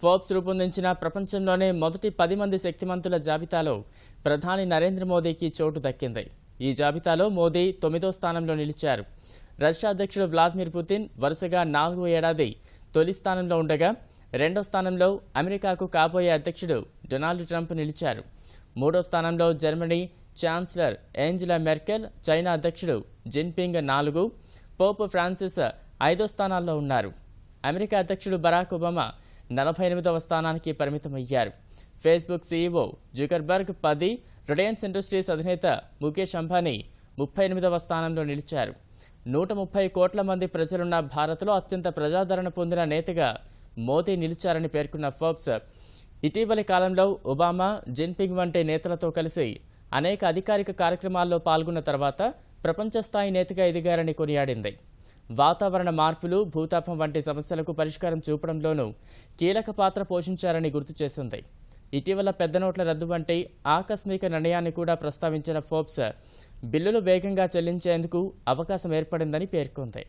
Forbes రూపొందించిన ప్రపంచంలోనే మొదటి 10 మంది శక్తిమంతుల జాబితాలో ప్రధాని నరేంద్ర మోదీకి చోటు దక్కింది. ఈ జాబితాలో మోదీ 9వ స్థానంలో నిలిచారు. రష్యా అధ్యక్షుడు వ్లాదిమిర్ పుతిన్ వరుసగా 4వ ఏడాది తొలి స్థానంలో ఉండగా, 2వ స్థానంలో అమెరికాకు కాబోయే అధ్యక్షుడు డొనాల్డ్ ట్రంప్ నిలిచారు. 3వ స్థానంలో Germany chancellor Angela Merkel, China అధ్యక్షుడు జిన్పింగ్ 4, పోప్ ఫ్రాన్సిస్ 5వ స్థానాల్లో ఉన్నారు. అమెరికా అధ్యక్షుడు బరాక్ ఒబామా 48వ స్థానానికి పరిమితమయ్యారు. Facebook CEO Zuckerberg 10, Reliance Industries అధినేత ముఖేష్ అంబానీ 38వ స్థానంలో నిలిచారు. 130 కోట్ల మంది ప్రజలున్న భారత్లో అత్యంత ప్రజాదరణ పొందిన నేతగా మోదీ నిలిచారని పేర్కొన్న ఫోర్బ్స్, ఇటీవలి కాలంలో ఒబామా, జిన్పింగ్ వంటి నేతలతో కలిసి అనేక అధికారిక కార్యక్రమాల్లో పాల్గొన్న తర్వాత ప్రపంచ స్థాయి నేతగా ఎదిగారని కొనియాడింది. వాతావరణ మార్పులు, భూతాపం వంటి సమస్యలకు పరిష్కారం చూపడంలోనూ కీలక పాత్ర పోషించారని గుర్తు చేసింది. ఇటీవల పెద్ద నోట్ల రద్దు వంటి ఆకస్మిక నిర్ణయాన్ని కూడా ప్రస్తావించిన ఫోర్బ్స్, బిల్లులు వేగంగా చెల్లించేందుకు అవకాశం ఏర్పడిందని పేర్కొంది.